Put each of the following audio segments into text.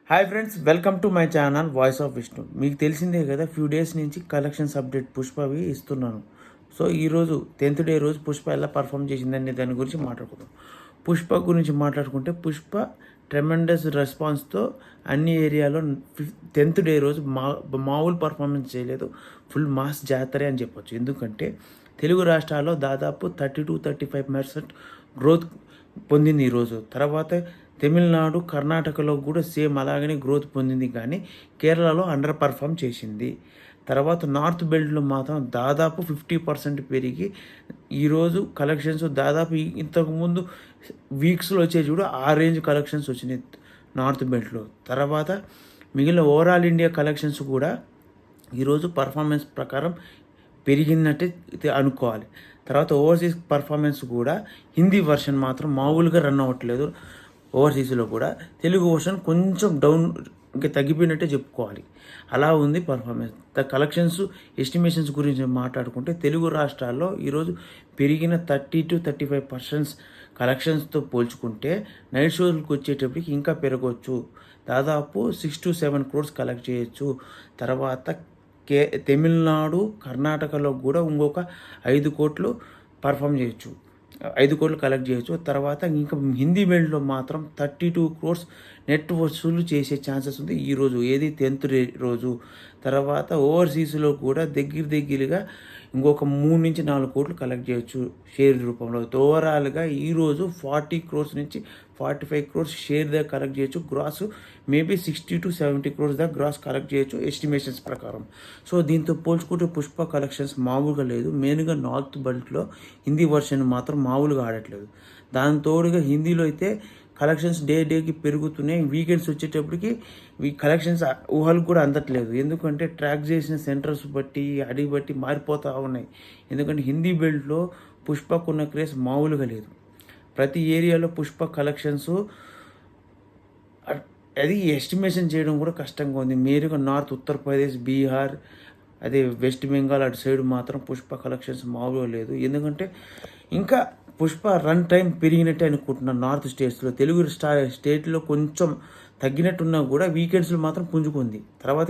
Hi friends, welcome to my channel voice of Vishnu. మీకు తెలిసిందే కదా, ఫ్యూ డేస్ నుంచి కలెక్షన్స్ అప్డేట్ పుష్పవి ఇస్తున్నాను. సో ఈరోజు 10th డే రోజు పుష్ప ఎలా పర్ఫామ్ చేసిందనే దాని గురించి మాట్లాడుకుందాం. పుష్ప గురించి మాట్లాడుకుంటే పుష్ప ట్రెమెండస్ రెస్పాన్స్తో అన్ని ఏరియాలో 10th డే రోజు మామూలు పర్ఫార్మెన్స్ చేయలేదు. ఫుల్ మాస్ జాతర అని చెప్పొచ్చు. ఎందుకంటే తెలుగు రాష్ట్రాల్లో దాదాపు 30-35% గ్రోత్ పొందింది ఈరోజు. తర్వాత తమిళనాడు, కర్ణాటకలో కూడా సేమ్ అలాగనే గ్రోత్ పొందింది, కానీ కేరళలో అండర్ పర్ఫామ్ చేసింది. తర్వాత నార్త్ బెల్ట్లో మాత్రం దాదాపు 50% పెరిగి ఈరోజు కలెక్షన్స్ దాదాపు ఇంతకుముందు వీక్స్లో వచ్చే చూడు ఆ రేంజ్ కలెక్షన్స్ వచ్చినాయి నార్త్ బెల్ట్లో. తర్వాత మిగిలిన ఓవరాల్ ఇండియా కలెక్షన్స్ కూడా ఈరోజు పర్ఫార్మెన్స్ ప్రకారం పెరిగినట్టే అనుకోవాలి. తర్వాత ఓవర్సీస్ పర్ఫార్మెన్స్ కూడా హిందీ వర్షన్ మాత్రం మామూలుగా రన్ అవ్వట్లేదు. ఓవర్సీస్లో కూడా తెలుగు వర్షన్ కొంచెం డౌన్ ఇంకా తగ్గిపోయినట్టే చెప్పుకోవాలి. అలా ఉంది పర్ఫార్మెన్స్. కలెక్షన్స్ ఎస్టిమేషన్స్ గురించి మాట్లాడుకుంటే తెలుగు రాష్ట్రాల్లో ఈరోజు పెరిగిన 30-35% కలెక్షన్స్తో పోల్చుకుంటే నైట్ షోలకు వచ్చేటప్పటికి ఇంకా పెరగవచ్చు. దాదాపు 6-7 crores కలెక్ట్ చేయొచ్చు. తర్వాత తమిళనాడు, కర్ణాటకలో కూడా ఇంకొక 5 కోట్లు పర్ఫామ్ చేయొచ్చు, 5 కోట్లు కలెక్ట్ చేయొచ్చు. తర్వాత ఇంకా హిందీ బెల్ట్లో మాత్రం 32 crores నెట్ వసూలు చేసే ఛాన్సెస్ ఉంది ఈరోజు, ఏది 10th రోజు. తర్వాత ఓవర్సీస్లో కూడా దగ్గరగా ఇంకొక 3-4 కోట్లు కలెక్ట్ చేయొచ్చు షేర్ రూపంలో. ఓవరాల్గా ఈరోజు 40 crores నుంచి 45 crores షేర్ దగ్గర కలెక్ట్ చేయొచ్చు. గ్రాస్ మేబీ 60-70 crores దాకా గ్రాస్ కలెక్ట్ చేయొచ్చు ఎస్టిమేషన్స్ ప్రకారం. సో దీంతో పోల్చుకుంటే పుష్ప కలెక్షన్స్ మామూలుగా లేదు. మెయిన్గా నార్త్ బెల్ట్లో హిందీ వర్షన్ మాత్రం మామూలుగా ఆడట్లేదు. దాని తోడుగా హిందీలో అయితే కలెక్షన్స్ డేకి పెరుగుతున్నాయి. వీకెండ్స్ వచ్చేటప్పటికి ఈ కలెక్షన్స్ ఊహలకు కూడా అందట్లేదు. ఎందుకంటే ట్రాక్ చేసిన సెంటర్స్ బట్టి అడిగి బట్టి మారిపోతూ ఉన్నాయి. ఎందుకంటే హిందీ బెల్ట్లో పుష్పకున్న క్రేజ్ మామూలుగా లేదు. ప్రతి ఏరియాలో పుష్ప కలెక్షన్స్ అది ఎస్టిమేషన్ చేయడం కూడా కష్టంగా ఉంది. మేరుగా నార్త్ ఉత్తరప్రదేశ్, బీహార్, అదే వెస్ట్ బెంగాల్ అటు సైడ్ మాత్రం పుష్ప కలెక్షన్స్ మామూలుగా లేదు. ఎందుకంటే ఇంకా పుష్ప రన్ టైం పెరిగినట్టే అనుకుంటున్నాను నార్త్ స్టేట్స్లో. తెలుగు స్టేట్లో కొంచెం తగ్గినట్టున్నా కూడా వీకెండ్స్లో మాత్రం పుంజుకుంది. తర్వాత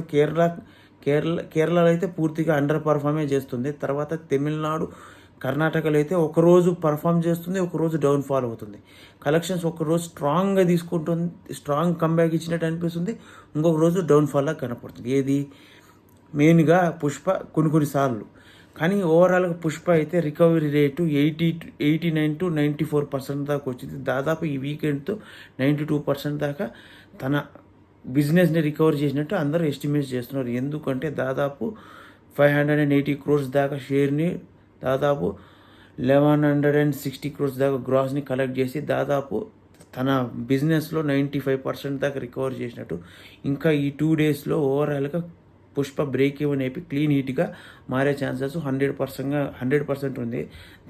కేరళలో అయితే పూర్తిగా అండర్ పర్ఫామే చేస్తుంది. తర్వాత తమిళనాడు, కర్ణాటకలో అయితే ఒకరోజు పర్ఫామ్ చేస్తుంది, ఒకరోజు డౌన్ఫాల్ అవుతుంది. కలెక్షన్స్ ఒకరోజు స్ట్రాంగ్గా తీసుకుంటుంది, స్ట్రాంగ్ కంబ్యాక్ ఇచ్చినట్టు అనిపిస్తుంది, ఇంకొక రోజు డౌన్ఫాల్లా కనపడుతుంది. ఏది మెయిన్గా పుష్ప కొన్నిసార్లు. కానీ ఓవరాల్గా పుష్ప అయితే రికవరీ రేటు 89-94% దాకా వచ్చింది. దాదాపు ఈ వీకెండ్తో 92% దాకా తన బిజినెస్ని రికవర్ చేసినట్టు అందరూ ఎస్టిమేట్ చేస్తున్నారు. ఎందుకంటే దాదాపు 580 crores దాకా షేర్ని, దాదాపు 1160 crores దాకా గ్రాస్ని కలెక్ట్ చేసి దాదాపు తన బిజినెస్లో 95% దాకా రికవర్ చేసినట్టు. ఇంకా ఈ 2 daysలో ఓవరాల్గా పుష్ప బ్రేక్ ఈవెన్ అయిపోయి క్లీన్ హీట్గా మారే ఛాన్సెస్ 100% ఉంది.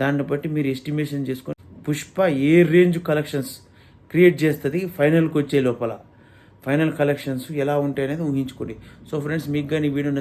దాన్ని బట్టి మీరు ఎస్టిమేషన్ చేసుకొని పుష్ప ఏ రేంజ్ కలెక్షన్స్ క్రియేట్ చేస్తుంది ఫైనల్కి వచ్చే లోపల, ఫైనల్ కలెక్షన్స్ ఎలా ఉంటాయి అనేది ఊహించుకోండి. సో ఫ్రెండ్స్, మీకు కానీ వీడియో